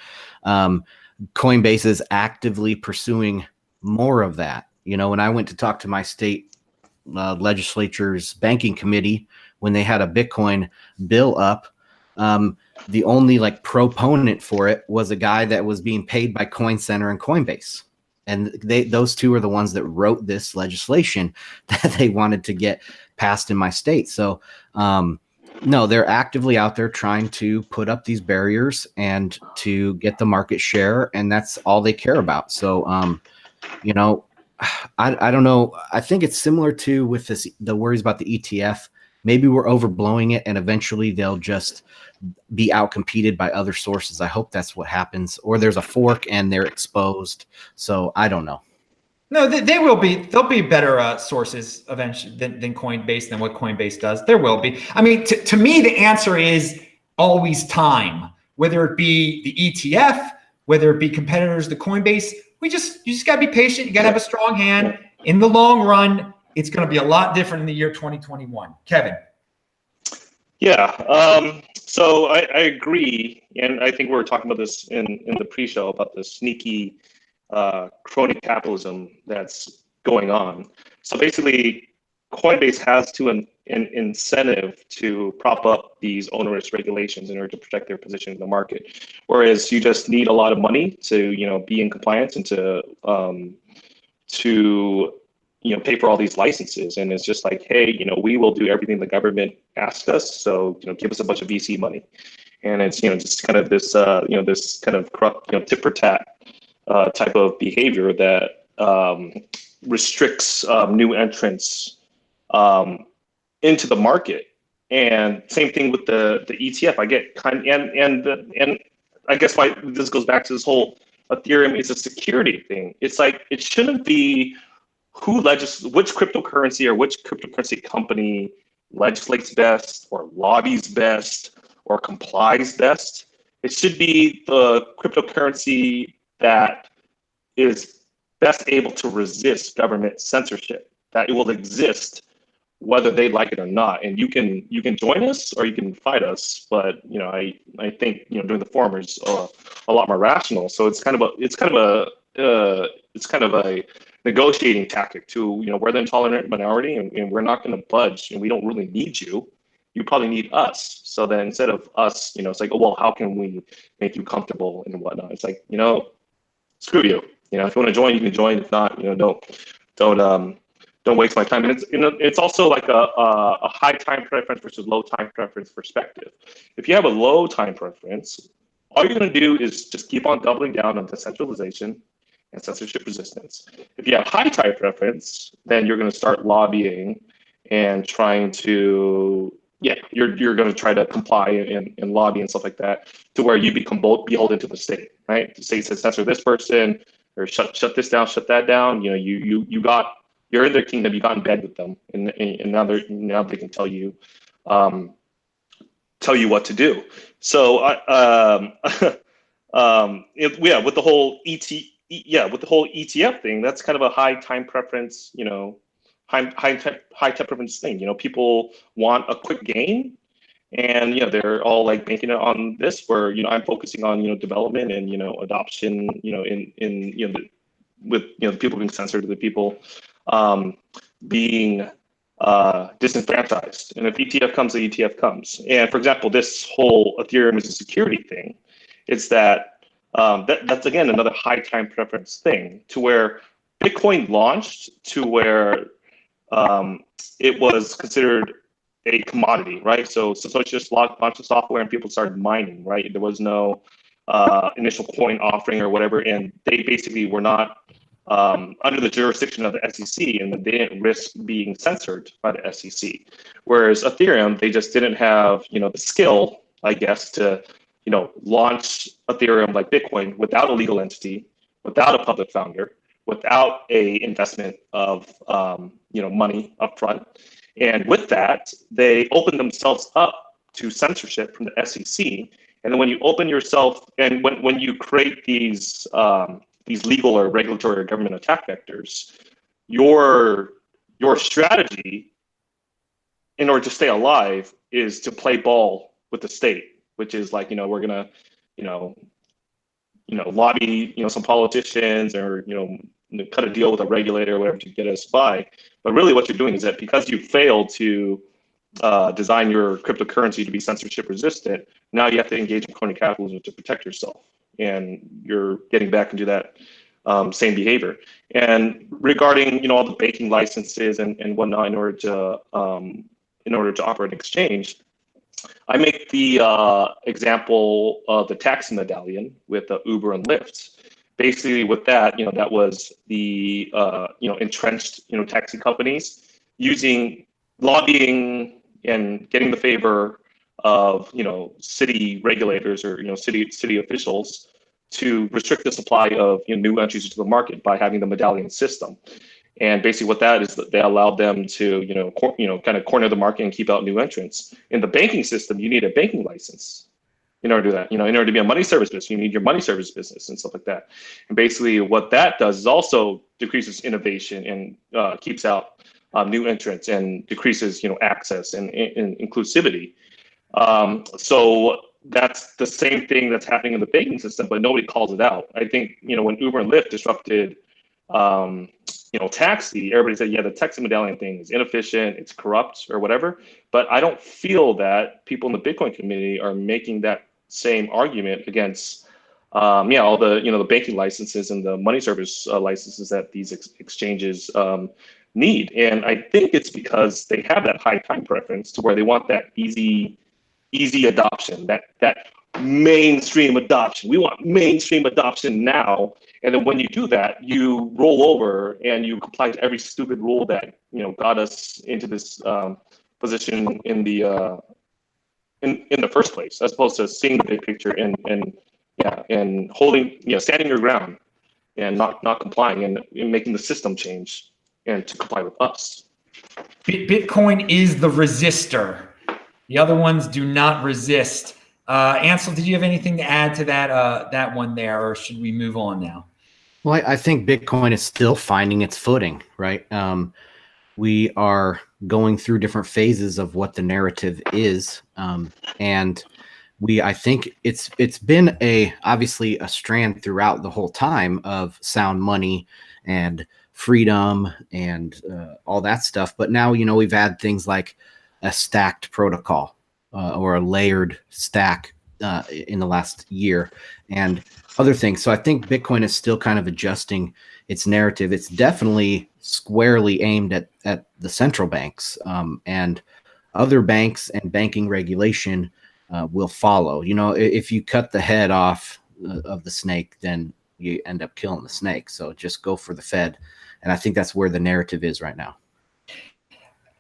Coinbase is actively pursuing more of that. You know, when I went to talk to my state legislature's banking committee, when they had a Bitcoin bill up, the only like proponent for it was a guy that was being paid by Coin Center and Coinbase. And those two are the ones that wrote this legislation that they wanted to get passed in my state. So, no, they're actively out there trying to put up these barriers and to get the market share, and that's all they care about. So, you know, I don't know. I think it's similar to with the worries about the ETF. Maybe we're overblowing it, and eventually they'll just be outcompeted by other sources. I hope that's what happens, or there's a fork and they're exposed. So I don't know. No, they will be. There'll be better sources eventually than Coinbase, than what Coinbase does. There will be. I mean, to me, the answer is always time. Whether it be the ETF, whether it be competitors to Coinbase, you just got to be patient. You got to have a strong hand. In the long run, it's going to be a lot different in the year 2021. Kevin. Yeah. So I agree, and I think we were talking about this in the pre-show about the sneaky crony capitalism that's going on. So basically, Coinbase has an incentive to prop up these onerous regulations in order to protect their position in the market. Whereas you just need a lot of money to be in compliance and to pay for all these licenses. And it's just like, hey, we will do everything the government asks us. So give us a bunch of VC money. And it's just kind of this this kind of corrupt tit for tat type of behavior that restricts new entrants into the market. And same thing with the ETF. I get and I guess why this goes back to this whole Ethereum is a security thing. It's like, it shouldn't be which cryptocurrency or which cryptocurrency company legislates best or lobbies best or complies best. It should be the cryptocurrency that is best able to resist government censorship, that it will exist whether they like it or not. And you can join us or you can fight us, but I think doing the former is a lot more rational. So it's kind of a negotiating tactic to we're the intolerant minority, and we're not going to budge, and we don't really need you. You probably need us. So then instead of us, it's like, oh well, how can we make you comfortable and whatnot? It's like, screw you. If you want to join, you can join. If not, don't waste my time. And it's also like a high time preference versus low time preference perspective. If you have a low time preference, all you're going to do is just keep on doubling down on decentralization and censorship resistance. If you have high time preference, then you're going to start lobbying and trying to, you're going to try to comply and lobby and stuff like that, to where you become beholden to the state, right? The state says censor this person or shut this down, shut that down. You're in their kingdom. You got in bed with them, and now they can tell you what to do. So with the whole ETF thing, that's kind of a high time preference, high time preference thing. People want a quick gain, and they're all like banking it on this, where I'm focusing on development and adoption, with the people being censored, the people being disenfranchised. And if ETF comes, the ETF comes. And for example, this whole Ethereum is a security thing. It's that's again another high time preference thing, to where Bitcoin launched to where it was considered a commodity, right? So it's just launched the software and people started mining, right? There was no initial coin offering or whatever, and they basically were not under the jurisdiction of the SEC, and they didn't risk being censored by the SEC. Whereas Ethereum, they just didn't have the skill, I guess, to launch Ethereum like Bitcoin without a legal entity, without a public founder, without a investment of money upfront, And with that, they open themselves up to censorship from the SEC. And then when you open yourself, and when you create these legal or regulatory or government attack vectors, your strategy in order to stay alive is to play ball with the state, which is like, we're gonna, lobby, some politicians, or cut a deal with a regulator or whatever to get us by. But really, what you're doing is that because you failed to design your cryptocurrency to be censorship resistant, now you have to engage in crony capitalism to protect yourself, and you're getting back into that same behavior. And regarding all the banking licenses and whatnot in order to operate an exchange, I make the example of the taxi medallion with Uber and Lyft. Basically, with that, that was the entrenched taxi companies using lobbying and getting the favor of city regulators or city officials to restrict the supply of new entries into the market by having the medallion system. And basically what that is, that they allowed them to kind of corner the market and keep out new entrants. In the banking system, you need a banking license in order to do that. In order to be a money service business, you need your money service business and stuff like that. And basically what that does is also decreases innovation and keeps out new entrants and decreases access and inclusivity. So that's the same thing that's happening in the banking system, but nobody calls it out. I think when Uber and Lyft disrupted taxi, everybody said, yeah, the taxi medallion thing is inefficient, it's corrupt or whatever. But I don't feel that people in the Bitcoin community are making that same argument against all the the banking licenses and the money service licenses that these exchanges need. And I think it's because they have that high time preference to where they want that easy adoption, that mainstream adoption. We want mainstream adoption now. And then when you do that, you roll over and you comply to every stupid rule that got us into this position in the first place, as opposed to seeing the big picture and holding, standing your ground and not complying and making the system change and to comply with us. Bitcoin is the resistor. The other ones do not resist. Ansel, did you have anything to add to that one there, or should we move on now? Well, I think Bitcoin is still finding its footing, right? We are going through different phases of what the narrative is, and I think it's been obviously a strand throughout the whole time of sound money and freedom and all that stuff. But now we've had things like a stacked protocol or a layered stack in the last year and other things. So I think Bitcoin is still kind of adjusting its narrative. It's definitely squarely aimed at the central banks, and other banks and banking regulation will follow. If you cut the head off of the snake, then you end up killing the snake. So just go for the Fed. And I think that's where the narrative is right now.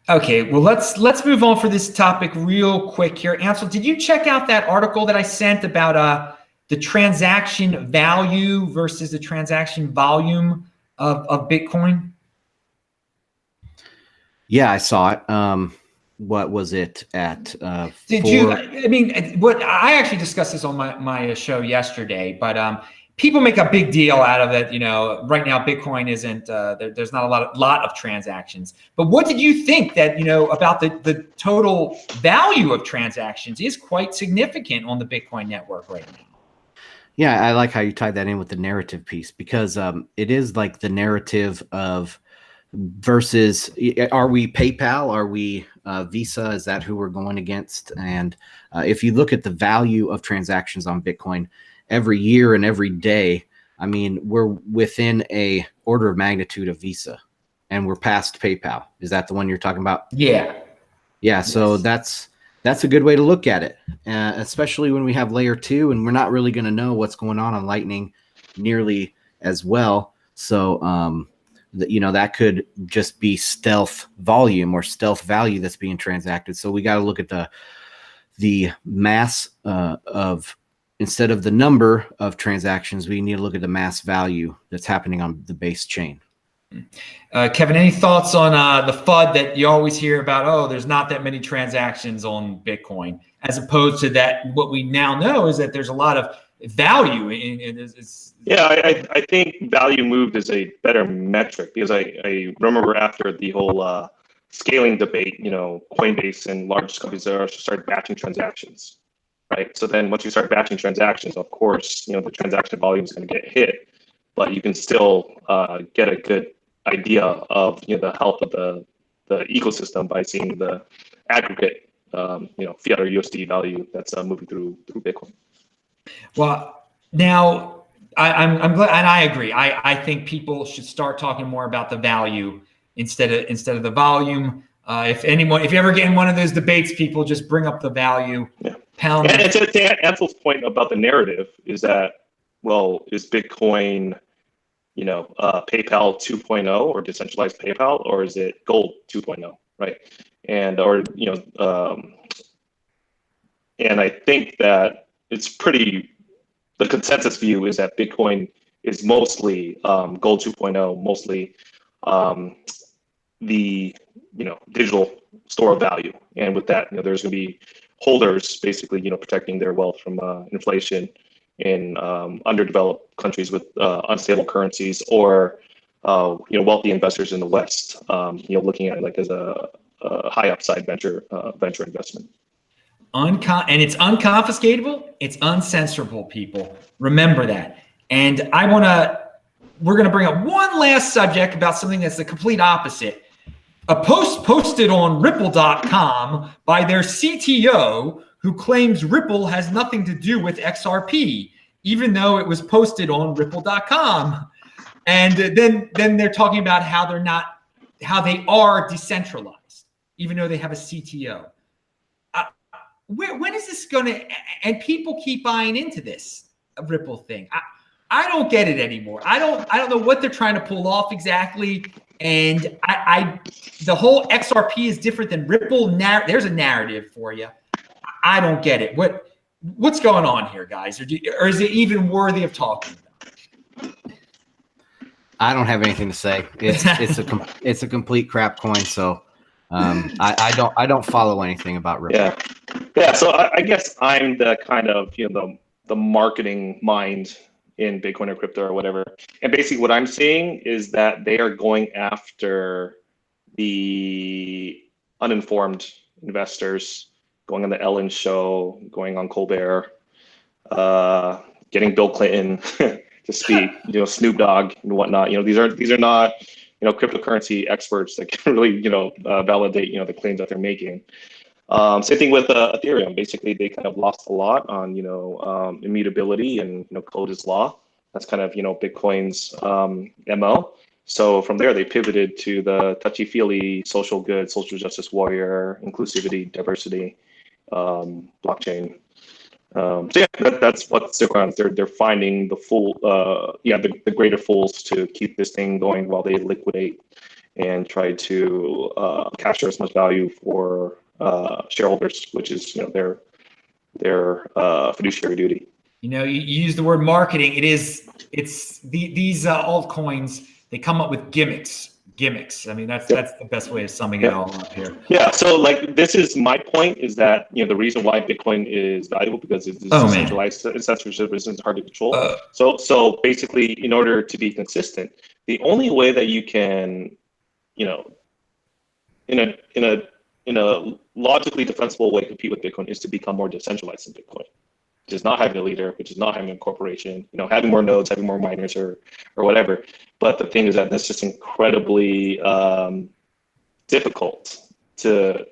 Okay, well, let's move on for this topic real quick here. Ansel, did you check out that article that I sent about the transaction value versus the transaction volume of Bitcoin? Yeah, I saw it. What was it at? Did you? I mean, what I actually discussed this on my show yesterday, but people make a big deal out of it. Right now Bitcoin isn't. There's not a lot of transactions. But what did you think that about the total value of transactions is quite significant on the Bitcoin network right now? Yeah, I like how you tied that in with the narrative piece, because it is like the narrative of versus, are we PayPal? Are we Visa? Is that who we're going against? And if you look at the value of transactions on Bitcoin every year and every day, I mean, we're within a order of magnitude of Visa, and we're past PayPal. Is that the one you're talking about? Yeah. Yeah. So yes. That's a good way to look at it, especially when we have layer 2 and we're not really going to know what's going on Lightning nearly as well. So, that could just be stealth volume or stealth value that's being transacted. So we got to look at the mass of, instead of the number of transactions, we need to look at the mass value that's happening on the base chain. Kevin, any thoughts on the FUD that you always hear about? Oh, there's not that many transactions on Bitcoin, as opposed to that. What we now know is that there's a lot of value in Yeah, I think value moved is a better metric, because I remember after the whole scaling debate, Coinbase and large companies started batching transactions, right? So then once you start batching transactions, of course, the transaction volume is going to get hit, but you can still get a good idea of the health of the ecosystem by seeing the aggregate fiat or USD value that's moving through Bitcoin. Well, now I'm glad, and I agree. I think people should start talking more about the value instead of the volume. If you ever get in one of those debates, people just bring up the value. Yeah. Pound. And to Ansel's point about the narrative is that, well, is Bitcoin, PayPal 2.0 or decentralized PayPal, or is it gold 2.0, right? And and I think that it's the consensus view is that Bitcoin is mostly gold 2.0, mostly the digital store of value, and with that, there's going to be holders basically protecting their wealth from inflation in underdeveloped countries with unstable currencies, or wealthy investors in the West, looking at it like as a high upside venture investment. And it's unconfiscatable. It's uncensorable, people. Remember that. And we're going to bring up one last subject about something that's the complete opposite. A post posted on Ripple.com by their CTO, who claims Ripple has nothing to do with XRP, even though it was posted on Ripple.com. And then they're talking about how they are decentralized, even though they have a CTO. When is this going to? And people keep buying into this Ripple thing. I don't get it anymore. I don't know what they're trying to pull off exactly. And the whole XRP is different than Ripple. There's a narrative for you. I don't get it. What's going on here, guys? Or is it even worthy of talking about? I don't have anything to say. It's a complete crap coin. So I don't follow anything about Ripple. Yeah. So I guess I'm the kind of the marketing mind in Bitcoin or crypto or whatever. And basically what I'm seeing is that they are going after the uninformed investors, going on the Ellen show, going on Colbert, getting Bill Clinton to speak, Snoop Dogg and whatnot. These are not, cryptocurrency experts that can really, validate, the claims that they're making. Same thing with Ethereum. Basically, they kind of lost a lot on immutability and code is law. That's kind of Bitcoin's MO. So from there, they pivoted to the touchy-feely social good, social justice warrior, inclusivity, diversity, blockchain. So yeah, that's what's going on. They're finding the greater fools to keep this thing going while they liquidate and try to capture as much value for shareholders, which is their fiduciary duty. You use the word marketing. These altcoins, they come up with gimmicks. I mean, that's the best way of summing it all up here. Yeah. So this is my point, is that the reason why Bitcoin is valuable, because it's decentralized. Censorship isn't hard to control. So basically, in order to be consistent, the only way that you can, in a logically defensible way, compete with Bitcoin is to become more decentralized in Bitcoin, which is not having a leader, which is not having a corporation, having more nodes, having more miners or whatever. But the thing is that that's just incredibly difficult to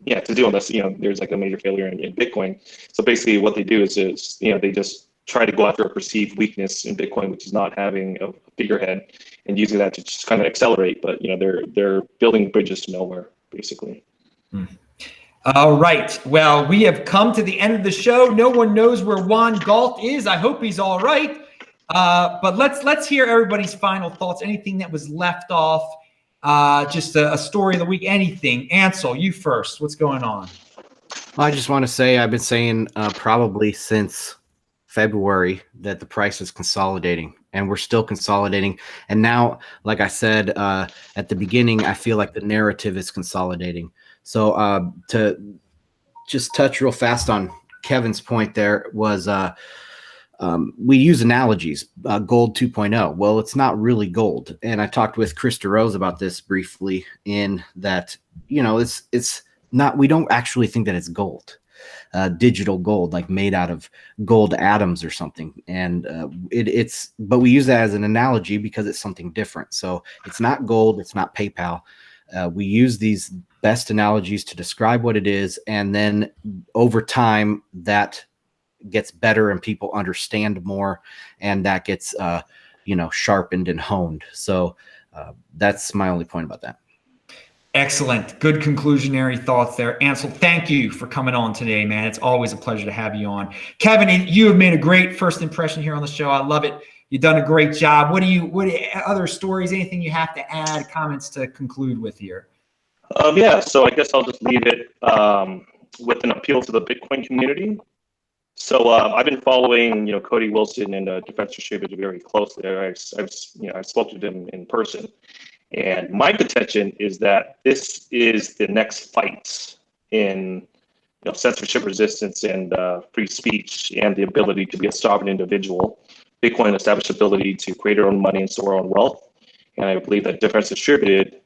do unless, there's like a major failure in Bitcoin. So basically what they do is they just try to go after a perceived weakness in Bitcoin, which is not having a figurehead, and using that to just kind of accelerate. But, they're building bridges to nowhere, basically. All right. Well, we have come to the end of the show. No one knows where Juan Galt is. I hope he's all right. But let's hear everybody's final thoughts. Anything that was left off, just a story of the week, anything. Ansel, you first. What's going on? I just want to say I've been saying probably since February that the price is consolidating. and we're still consolidating. And now, like I said at the beginning, I feel like the narrative is consolidating. So to just touch real fast on Kevin's point, there was we use analogies, gold 2.0. Well, it's not really gold. And I talked with Krista Rose about this briefly, in that, it's not, we don't actually think that it's gold, digital gold, like made out of gold atoms or something. And but we use that as an analogy because it's something different. So it's not gold, it's not PayPal. We use these best analogies to describe what it is. And then over time, that gets better and people understand more, and that gets sharpened and honed. So that's my only point about that. Excellent. Good conclusionary thoughts there. Ansel, thank you for coming on today, man. It's always a pleasure to have you on. Kevin, you have made a great first impression here on the show. I love it. You've done a great job. What other stories, anything you have to add, comments to conclude with here? Yeah, so I guess I'll just leave it with an appeal to the Bitcoin community. So I've been following, Cody Wilson and Defense Distributed very closely. I've spoken to them in person, and my contention is that this is the next fight in censorship resistance and free speech, and the ability to be a sovereign individual. Bitcoin established ability to create our own money and store our own wealth, and I believe that Defense Distributed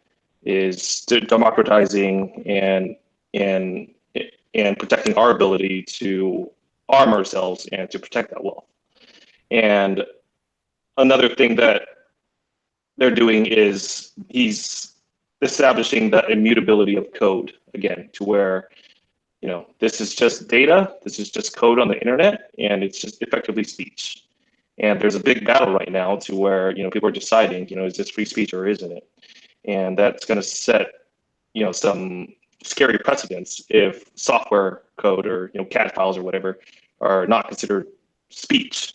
is democratizing and protecting our ability to arm ourselves and to protect that wealth. And another thing that they're doing is he's establishing the immutability of code again, to where this is just data, this is just code on the internet, and it's just effectively speech. And there's a big battle right now to where people are deciding, is this free speech or isn't it? And that's going to set some scary precedents if software code or CAD files or whatever are not considered speech.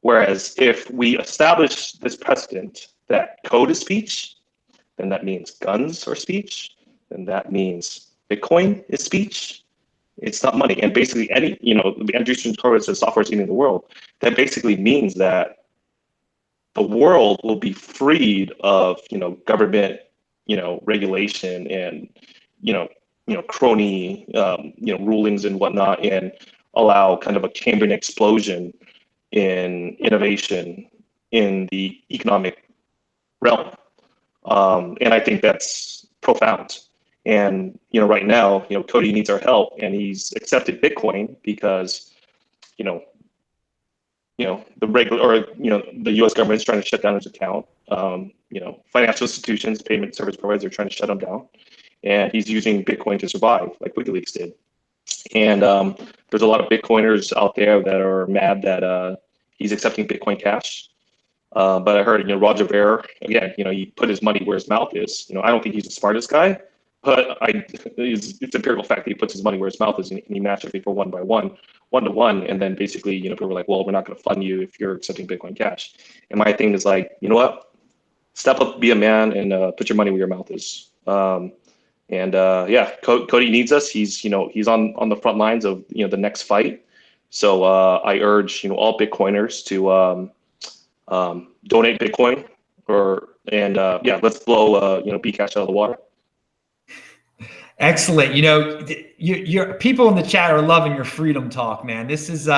Whereas if we establish this precedent that code is speech, then that means guns are speech, then that means Bitcoin is speech. It's not money. And basically any, Andrew Torres says software is eating the world. That basically means that the world will be freed of, government, regulation and, crony, rulings and whatnot, and allow kind of a Cambrian explosion in innovation in the economic realm. And I think that's profound. And, right now, Cody needs our help, and he's accepted Bitcoin because, the regular, or, the US government is trying to shut down his account. Financial institutions, payment service providers are trying to shut him down. And he's using Bitcoin to survive, like WikiLeaks did. And there's a lot of Bitcoiners out there that are mad that he's accepting Bitcoin Cash. But I heard, Roger Ver, again, he put his money where his mouth is. I don't think he's the smartest guy, but it's empirical fact that he puts his money where his mouth is, and he matches people one to one. And then basically, people were like, well, we're not going to fund you if you're accepting Bitcoin Cash. And my thing is like, you know what? Step up, be a man, and put your money where your mouth is. Cody needs us. He's on the front lines of the next fight. So I urge all Bitcoiners to donate Bitcoin, let's blow Bcash out of the water. Excellent. Your people in the chat are loving your freedom talk, man. This is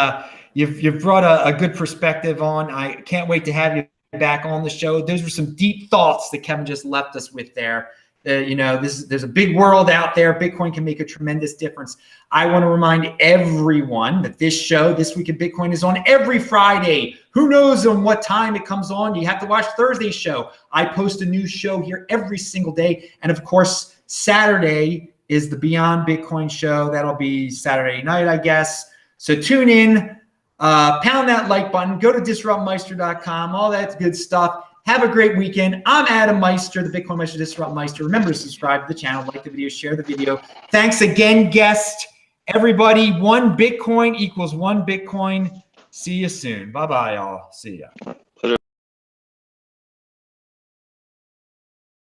you've brought a good perspective on. I can't wait to have you back on the show. Those were some deep thoughts that Kevin just left us with there. There's a big world out there. Bitcoin can make a tremendous difference. I want to remind everyone that this show, This Week in Bitcoin, is on every Friday. Who knows on what time it comes on? You have to watch Thursday's show. I post a new show here every single day. And of course, Saturday is the Beyond Bitcoin show. That'll be Saturday night, I guess. So tune in, pound that like button, go to disruptmeister.com, all that good stuff. Have a great weekend. I'm Adam Meister, the Bitcoin Meister, Disrupt Meister. Remember to subscribe to the channel, like the video, share the video. Thanks again, guest. Everybody, 1 Bitcoin equals 1 Bitcoin. See you soon. Bye-bye, y'all. See ya.